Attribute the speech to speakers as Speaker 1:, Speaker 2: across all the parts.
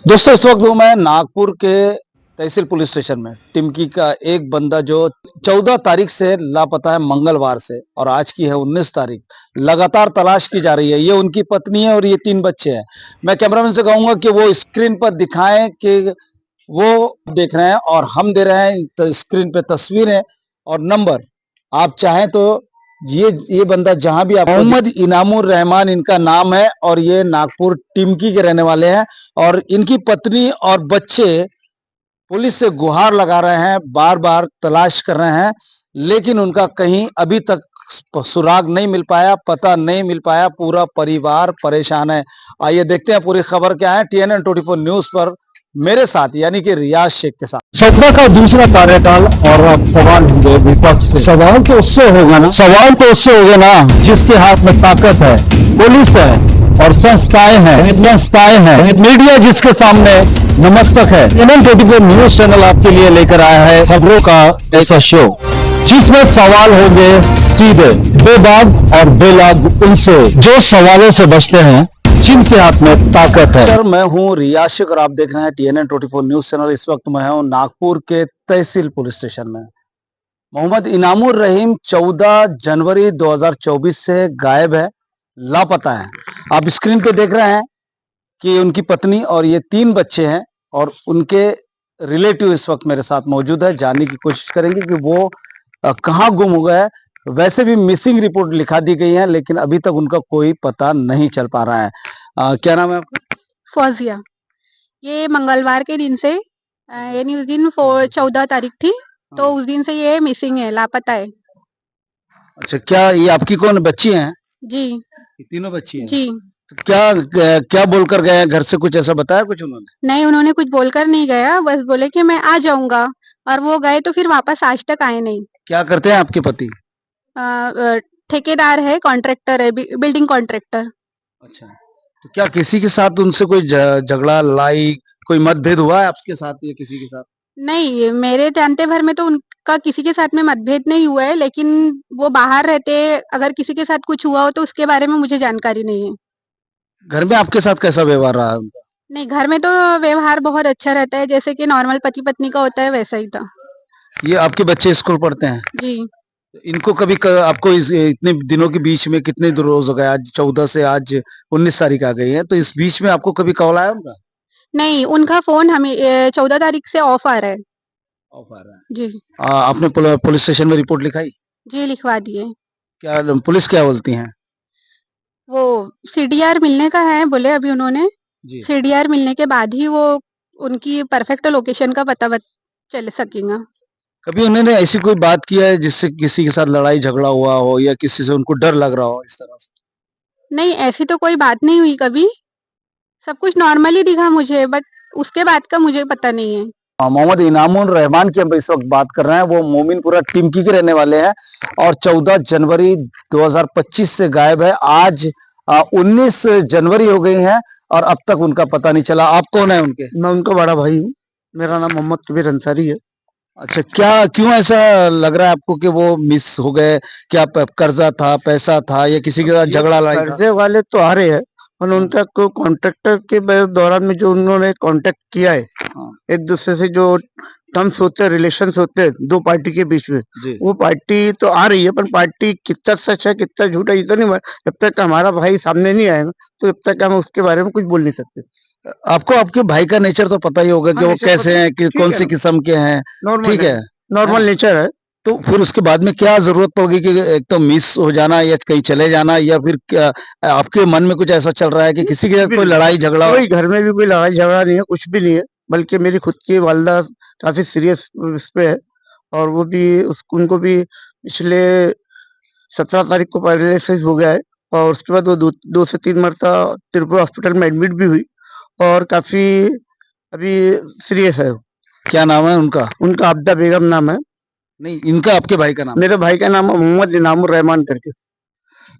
Speaker 1: दोस्तों इस वक्त हूँ मैं नागपुर के तहसील पुलिस स्टेशन में। टिमकी का एक बंदा जो 14 तारीख से लापता है, मंगलवार से, और आज की है 19 तारीख। लगातार तलाश की जा रही है। ये उनकी पत्नी है और ये 3 बच्चे हैं। मैं कैमरामैन से कहूंगा कि वो स्क्रीन पर दिखाएं कि वो देख रहे हैं और हम दे रहे हैं तो स्क्रीन पे तस्वीरें और नंबर। आप चाहें तो ये बंदा जहां भी आप, मोहम्मद इनामुर रहमान इनका नाम है और ये नागपुर टिमकी के रहने वाले हैं। और इनकी पत्नी और बच्चे पुलिस से गुहार लगा रहे हैं, बार बार तलाश कर रहे हैं, लेकिन उनका कहीं अभी तक सुराग नहीं मिल पाया, पता नहीं मिल पाया। पूरा परिवार परेशान है। आइए देखते हैं पूरी खबर क्या है TNN 24 न्यूज पर मेरे साथ, यानी कि रियाज शेख के साथ।
Speaker 2: सत्ता का दूसरा कार्यकाल और अब सवाल होंगे विपक्ष से। सवाल तो उससे होगा ना जिसके हाथ में ताकत है, पुलिस है और संस्थाएं हैं, मीडिया जिसके सामने नमस्तक है। TNN 24 न्यूज चैनल आपके लिए लेकर आया है खबरों का ऐसा शो जिसमें सवाल होंगे सीधे, बेबाक और बेलाग उनसे जो सवालों से बचते हैं, जिनके हाथ में ताकत है।
Speaker 1: सर, मैं हूँ रियाज शेख और आप देख रहे हैं TNN 24 न्यूज चैनल। इस वक्त मैं हूँ नागपुर के तहसील पुलिस स्टेशन में। मोहम्मद इनामुर रहीम 14 जनवरी 2024 से गायब है, लापता है। आप स्क्रीन पे देख रहे हैं कि उनकी पत्नी और ये 3 बच्चे हैं और उनके रिलेटिव इस वक्त मेरे साथ मौजूद है। जानने की कोशिश करेंगे कि वो कहाँ गुम हो गए। वैसे भी मिसिंग रिपोर्ट लिखा दी गई है, लेकिन अभी तक उनका कोई पता नहीं चल पा रहा है। क्या नाम है आपका?
Speaker 3: फौजिया। ये मंगलवार के दिन से यानी उस दिन 14 तारीख थी, तो उस दिन से ये मिसिंग है, लापता है।
Speaker 1: अच्छा, क्या ये आपकी कौन बच्ची हैं?
Speaker 3: जी
Speaker 1: ये तीनों बच्ची हैं?
Speaker 3: जी।
Speaker 1: तो क्या बोलकर गए हैं घर से? कुछ ऐसा बताया कुछ उन्होंने?
Speaker 3: नहीं, उन्होंने कुछ बोलकर नहीं गया, बस बोले कि मैं आ जाऊंगा, और वो गए तो फिर वापस आज तक आए नहीं।
Speaker 1: क्या करते हैं आपके पति?
Speaker 3: ठेकेदार है, कॉन्ट्रैक्टर है, बिल्डिंग कॉन्ट्रैक्टर।
Speaker 1: अच्छा, तो क्या किसी के साथ उनसे कोई झगड़ा, लड़ाई, कोई मतभेद हुआ है आपके साथ या किसी के साथ?
Speaker 3: नहीं, मेरे जानते भर में तो उनका किसी के साथ में मतभेद नहीं हुआ है, लेकिन वो बाहर रहते, अगर किसी के साथ कुछ हुआ हो तो उसके बारे में मुझे जानकारी नहीं है।
Speaker 1: घर में आपके साथ कैसा व्यवहार रहा है उनका?
Speaker 3: नहीं, घर में तो व्यवहार बहुत अच्छा रहता है, जैसे कि नॉर्मल पति पत्नी का होता है वैसा ही था।
Speaker 1: ये आपके बच्चे स्कूल पढ़ते हैं?
Speaker 3: जी।
Speaker 1: इनको कभी आपको इतने दिनों के बीच में कितने रोज हो गए? आज 14 से आज 19 तारीख आ गई है, तो इस बीच में आपको कभी कॉल आया उनका?
Speaker 3: नहीं, उनका फोन हमें 14 तारीख से ऑफ आ रहा है।
Speaker 1: ऑफ आ रहा है।
Speaker 3: जी
Speaker 1: आपने पुलिस स्टेशन में रिपोर्ट लिखाई?
Speaker 3: जी, लिखवा दिए।
Speaker 1: क्या पुलिस क्या बोलती है?
Speaker 3: वो सीडीआर मिलने का है बोले अभी उन्होंने।
Speaker 1: जी।
Speaker 3: सीडीआर मिलने के बाद ही वो उनकी परफेक्ट लोकेशन का पता चल सकेगा।
Speaker 1: कभी उन्होंने ऐसी कोई बात किया है जिससे किसी के साथ लड़ाई झगड़ा हुआ हो या किसी से उनको डर लग रहा हो इस तरह से?
Speaker 3: नहीं, ऐसी तो कोई बात नहीं हुई कभी, सब कुछ नॉर्मली दिखा मुझे, बट उसके बाद का मुझे पता नहीं है।
Speaker 1: मोहम्मद इनामुर रहमान की हम इस वक्त बात कर रहे हैं। वो मोमिनपुरा टिमकी के रहने वाले हैं और 14 जनवरी 2025 से गायब है। आज 19 जनवरी हो गई है और अब तक उनका पता नहीं चला। आप कौन है उनके?
Speaker 4: मैं उनका बड़ा भाई हूँ। मेरा नाम मोहम्मद कबीर अंसारी है।
Speaker 1: अच्छा, क्यों ऐसा लग रहा है आपको कि वो मिस हो गए? क्या कर्जा था, पैसा था या किसी के साथ झगड़ा लड़ाई था?
Speaker 4: कर्जे वाले तो आ रहे हैं, और उनका को कॉन्ट्रैक्टर के दौरान में जो उन्होंने कांटेक्ट किया है, एक दूसरे से जो टर्म्स होते हैं, रिलेशंस होते हैं दो पार्टी के बीच में,
Speaker 1: जी।
Speaker 4: वो पार्टी तो आ रही है, पर पार्टी कितना सच है कितना झूठ है ये तो नहीं जब तक हमारा भाई सामने नहीं आएगा तो जब तक हम उसके बारे में कुछ बोल नहीं सकते।
Speaker 1: आपको आपके भाई का नेचर तो पता ही होगा कि
Speaker 4: हाँ,
Speaker 1: वो
Speaker 4: नेचर
Speaker 1: कैसे
Speaker 4: पता है।
Speaker 1: हैं, कि
Speaker 4: ठीक
Speaker 1: कौन
Speaker 4: है
Speaker 1: सी
Speaker 4: ना।
Speaker 1: किस्म के हैं।
Speaker 4: नॉर्मल
Speaker 1: ठीक है।
Speaker 4: नॉर्मल नेचर है।
Speaker 1: तो फिर उसके बाद में क्या जरूरत पड़ेगी कि एक तो मिस हो जाना या कहीं चले जाना, या फिर क्या आपके मन में कुछ ऐसा चल रहा है कि किसी के साथ कोई लड़ाई झगड़ा?
Speaker 4: कोई घर में भी कोई लड़ाई झगड़ा नहीं है, कुछ भी नहीं है, बल्कि मेरी खुद की वालदा काफी सीरियस इस पे है, और वो भी उनको भी पिछले 17 तारीख को पैरालिसिस हो गया है, और उसके बाद वो 2 से 3 मरता त्रिपुरा हॉस्पिटल में एडमिट भी हुई, और काफी अभी सीरियस है।
Speaker 1: क्या नाम है उनका?
Speaker 4: उनका आबदा बेगम नाम है।
Speaker 1: नहीं, इनका आपके भाई का नाम?
Speaker 4: मेरे भाई का नाम है मोहम्मद इनामुर रहमान करके।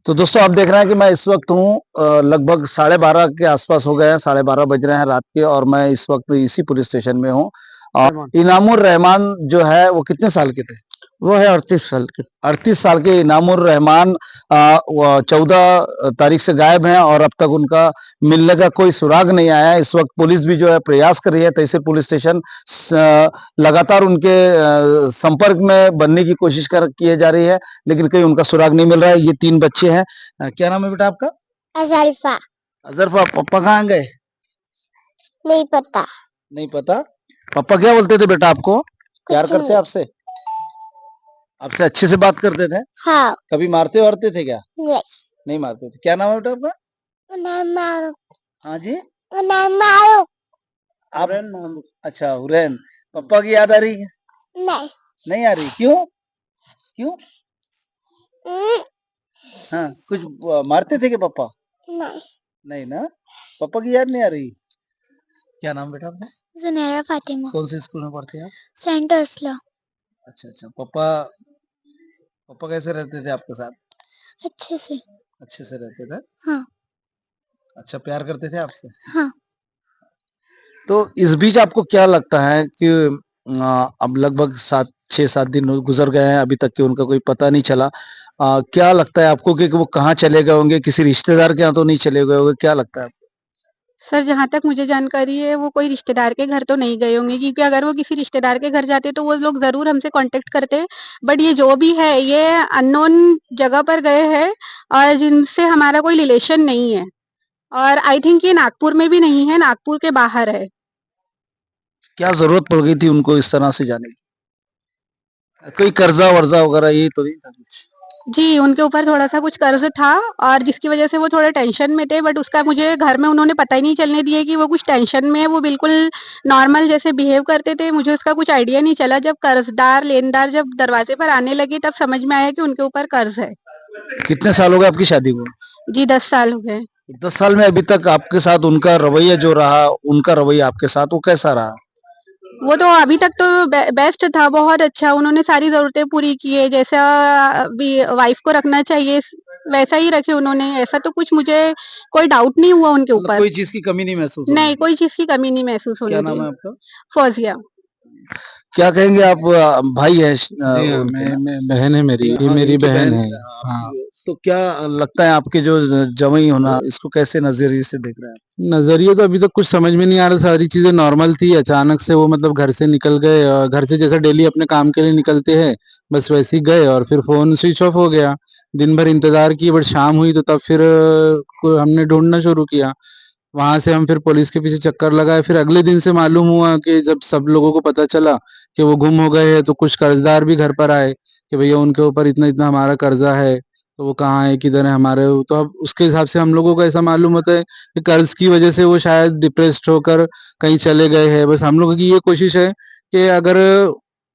Speaker 1: तो दोस्तों आप देख रहे हैं कि मैं इस वक्त हूँ लगभग 12:30 के आसपास हो गए हैं, 12:30 बज रहे हैं रात के, और मैं इस वक्त इसी पुलिस स्टेशन में हूँ। और इनामुर रहमान जो है वो कितने साल के थे?
Speaker 4: वो है 38 साल के।
Speaker 1: 38 साल के इनामुर रहमान 14 तारीख से गायब हैं और अब तक उनका मिलने का कोई सुराग नहीं आया है। इस वक्त पुलिस भी जो है प्रयास कर रही है, तहसील पुलिस स्टेशन लगातार उनके संपर्क में बनने की कोशिश किए जा रही है, लेकिन कहीं उनका सुराग नहीं मिल रहा है। ये 3 बच्चे हैं। क्या नाम है बेटा आपका?
Speaker 5: अजल्फा।
Speaker 1: अजरफा। पापा कहाँ गए?
Speaker 5: नहीं पता।
Speaker 1: नहीं पता। पापा क्या बोलते थे बेटा आपको? प्यार करते
Speaker 5: नहीं।
Speaker 1: आपसे? आपसे अच्छे से बात करते थे?
Speaker 5: हाँ।
Speaker 1: कभी मारते वारते थे क्या?
Speaker 5: नहीं।
Speaker 1: नहीं मारते थे। क्या नाम है बेटा आपका?
Speaker 5: मारो।
Speaker 1: हाँ जी।
Speaker 5: मारो।
Speaker 1: आप? अच्छा, हुरैन। पापा की याद आ रही है?
Speaker 5: नहीं।
Speaker 1: नहीं आ रही? क्यों? क्यों?
Speaker 5: हम्म,
Speaker 1: हाँ, कुछ मारते थे क्या पापा?
Speaker 5: नहीं।
Speaker 1: नहीं ना? पापा की याद नहीं आ रही? क्या नाम बेटा आपका?
Speaker 5: जुनैरा फातिमा।
Speaker 1: कौन से स्कूल में पढ़ते हैं आप?
Speaker 5: सेंट अस्ला।
Speaker 1: अच्छा अच्छा। पापा पापा कैसे रहते थे आपके साथ?
Speaker 5: अच्छे से।
Speaker 1: अच्छे से रहते थे?
Speaker 5: हाँ।
Speaker 1: अच्छा, प्यार करते थे आपसे?
Speaker 5: हाँ।
Speaker 1: तो इस बीच आपको क्या लगता है कि अब लगभग 6-7 दिन गुजर गए हैं, अभी तक कि उनका कोई पता नहीं चला। क्या लगता है आपको कि वो कहाँ चले गए होंगे? किसी रिश्तेदार के यहाँ तो नहीं चले गए होंगे? क्या लगता है आपको?
Speaker 3: सर, जहाँ तक मुझे जानकारी है वो कोई रिश्तेदार के घर तो नहीं गए होंगे, क्योंकि अगर वो किसी रिश्तेदार के घर जाते तो वो लोग ज़रूर हमसे कॉन्टैक्ट करते। बट ये जो भी है ये अननोन जगह पर गए हैं और जिनसे हमारा कोई रिलेशन नहीं है, और आई थिंक ये नागपुर में भी नहीं है, नागपुर के बाहर है।
Speaker 1: क्या ज़रूरत पड़ गई थी उनको इस तरह से जाने की? कोई कर्जा-वर्जा वगैरह ये तो नहीं था कुछ?
Speaker 3: जी, उनके ऊपर थोड़ा-सा कुछ कर्ज़ था और जिसकी वज़ह से वो थोड़े टेंशन में थे, बट उसका मुझे घर में उन्होंने पता ही नहीं चलने दिया कि वो कुछ टेंशन में है। वो बिल्कुल नॉर्मल जैसे बिहेव करते थे, मुझे उसका कुछ आइडिया नहीं चला। जब कर्ज़दार, लेनदार जब दरवाज़े पर आने लगे तब समझ में आया कि उनके ऊपर कर्ज़ है।
Speaker 1: कितने साल हो गए आपकी शादी को?
Speaker 3: जी, 10 साल हो गए।
Speaker 1: 10 साल में अभी तक आपके साथ उनका रवैया जो रहा, उनका रवैया आपके साथ वो कैसा रहा?
Speaker 3: वो तो अभी तक तो बेस्ट था, बहुत अच्छा। उन्होंने सारी ज़रूरतें पूरी की है, जैसा भी वाइफ़ को रखना चाहिए वैसा ही रखे उन्होंने। ऐसा तो कुछ मुझे कोई डाउट नहीं हुआ उनके
Speaker 1: मतलब
Speaker 3: ऊपर।
Speaker 1: कोई चीज़ की कमी नहीं महसूस होने
Speaker 3: नहीं,
Speaker 1: दी?
Speaker 3: कोई चीज़ की कमी नहीं महसूस
Speaker 1: क्या
Speaker 3: होने
Speaker 1: नाम
Speaker 3: दी।
Speaker 1: है आपका?
Speaker 3: फ़ौज़िया।
Speaker 1: क्या कहेंगे आप? भाई है
Speaker 2: जी हाँ,
Speaker 1: उनके ना?
Speaker 2: मैं बहन है मेरी, ये
Speaker 1: हाँ,
Speaker 2: मेरी
Speaker 1: इनकी
Speaker 2: बहन
Speaker 1: बहन
Speaker 2: है। हाँ।
Speaker 1: आपकी। तो क्या लगता है आपके जो जवाई होना, इसको कैसे नज़रिए से देख रहे हैं आप?
Speaker 2: नज़रिए तो अभी तक कुछ समझ में नहीं आ रहा, सारी चीज़ें नॉर्मल थी, अचानक से वो मतलब घर से निकल गए और घर से जैसे डेली अपने काम के लिए निकलते हैं, बस वैसे ही गए और फिर फ़ोन स्विच ऑफ हो गया। दिन भर इंतज़ार किए बट शाम हुई तो तब फिर हमने ढूँढना शुरू किया। वहाँ से हम फिर पुलिस के पीछे चक्कर लगाए, फिर अगले दिन से मालूम हुआ कि जब सब लोगों को पता चला कि वो गुम हो गए हैं, तो कुछ कर्ज़दार भी घर पर आए कि भैया उनके ऊपर इतना-इतना हमारा कर्ज़ा है, तो वो कहाँ है, किधर है हमारे। तो अब उसके हिसाब से हम लोगों को ऐसा मालूम होता है कि कर्ज़ की वज़ह से वो शायद डिप्रेस्ड होकर कहीं चले गए हैं। बस हम लोगों की ये कोशिश है कि अगर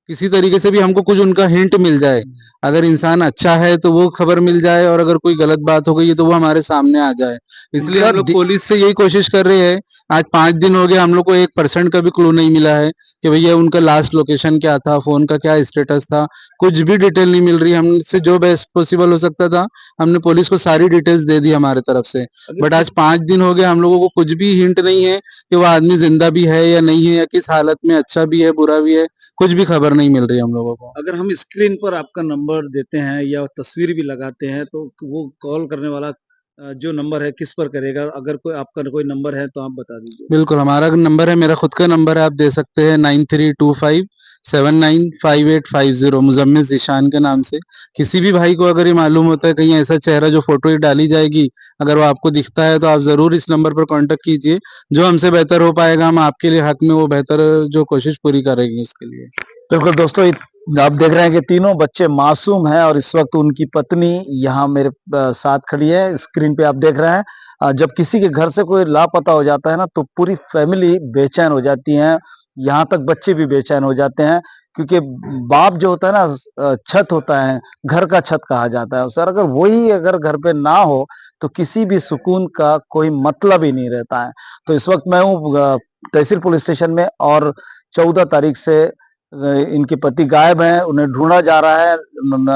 Speaker 2: किसी तरीके से भी हमको कुछ उनका हिंट मिल जाए, अगर इंसान अच्छा है तो वो खबर मिल जाए और अगर कोई गलत बात हो गई है तो वो हमारे सामने आ जाए। इसलिए
Speaker 1: उनका
Speaker 2: हम लोग
Speaker 1: दि
Speaker 2: पुलिस से यही कोशिश कर रहे हैं। आज 5 दिन हो गए, हम लोग को 1% का भी क्लू नहीं मिला है कि भैया उनका लास्ट लोकेशन क्या था, फ़ोन का क्या स्टेटस था, कुछ भी डिटेल नहीं मिल रही। हमसे जो बेस्ट पॉसिबल हो सकता था, हमने पुलिस को सारी डिटेल्स दे दी हमारे तरफ से।
Speaker 1: अगर
Speaker 2: बट
Speaker 1: कि
Speaker 2: आज 5 दिन हो गए, हम लोगों को कुछ भी हिंट नहीं है कि वो आदमी ज़िंदा भी है या नहीं है या किस हालत में, अच्छा भी है, बुरा भी है, कुछ भी खबर नहीं मिल रही हम लोगों को।
Speaker 1: अगर हम स्क्रीन पर आपका नंबर देते हैं या तस्वीर भी लगाते हैं, तो वो कॉल करने वाला जो नंबर है किस पर करेगा? अगर कोई आपका कोई नंबर है तो आप बता दीजिए।
Speaker 2: बिल्कुल, हमारा नंबर है, मेरा खुद का नंबर है, आप दे सकते हैं 9325795850 मुज़म्मिल ज़ीशान के नाम से। किसी भी भाई को अगर ये मालूम होता है कहीं ऐसा चेहरा जो फ़ोटो ही डाली जाएगी, अगर वो आपको दिखता है तो आप ज़रूर इस नंबर पर कॉन्टैक्ट कीजिए। जो हमसे बेहतर हो पाएगा, हम आपके लिए हक़ में वो बेहतर जो कोशिश पूरी करेंगे उसके लिए।
Speaker 1: बिल्कुल दोस्तों, आप देख रहे हैं कि तीनों बच्चे मासूम हैं और इस वक्त उनकी पत्नी यहाँ मेरे साथ खड़ी है। स्क्रीन पे आप देख रहे हैं, जब किसी के घर से कोई लापता हो जाता है ना, तो पूरी फैमिली बेचैन हो जाती है। यहाँ तक बच्चे भी बेचैन हो जाते हैं, क्योंकि बाप जो होता है ना, छत होता है, घर का छत कहा जाता है उसे। और अगर वही अगर घर पे ना हो तो किसी भी सुकून का कोई मतलब ही नहीं रहता है। तो इस वक्त मैं हूँ तहसील पुलिस स्टेशन में और 14 तारीख से इनके पति गायब हैं, उन्हें ढूँढा जा रहा है,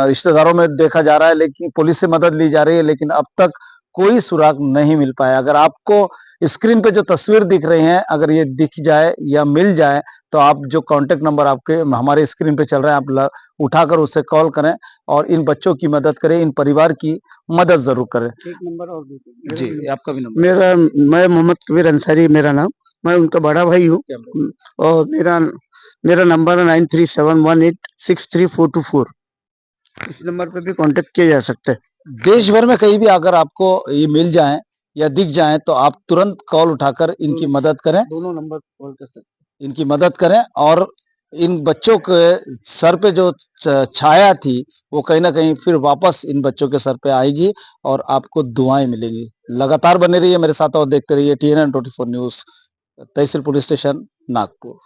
Speaker 1: रिश्तेदारों में देखा जा रहा है, लेकिन पुलिस से मदद ली जा रही है, लेकिन अब तक कोई सुराग नहीं मिल पाया। अगर आपको स्क्रीन पे जो तस्वीर दिख रही है, अगर ये दिख जाए या मिल जाए तो आप जो कांटेक्ट नंबर आपके हमारे स्क्रीन पे चल रहा है, आप उठाकर उससे कॉल करें और इन बच्चों की मदद करें, इन परिवार की मदद जरूर करें।
Speaker 4: एक नंबर और
Speaker 1: जी, आपका भी नंबर।
Speaker 4: मैं मोहम्मद कबीर अंसारी मेरा नाम, मैं उनका बड़ा भाई हूँ। और मेरा मेरा नंबर है 9371863424। इस नंबर पे भी कांटेक्ट किया जा सकता है।
Speaker 1: देश भर में कहीं भी अगर आपको ये मिल जाए या दिख जाए तो आप तुरंत कॉल उठाकर इनकी मदद करें,
Speaker 4: दोनों नंबर कॉल कर सकते हैं।
Speaker 1: इनकी मदद करें और इन बच्चों के सर पे जो छाया थी वो कहीं ना कहीं फिर वापस इन बच्चों के सर पे आएगी और आपको दुआएं मिलेंगी। लगातार बने रहिए मेरे साथ और देखते रहिए TNN 24 न्यूज, तहसील पुलिस स्टेशन, नागपुर।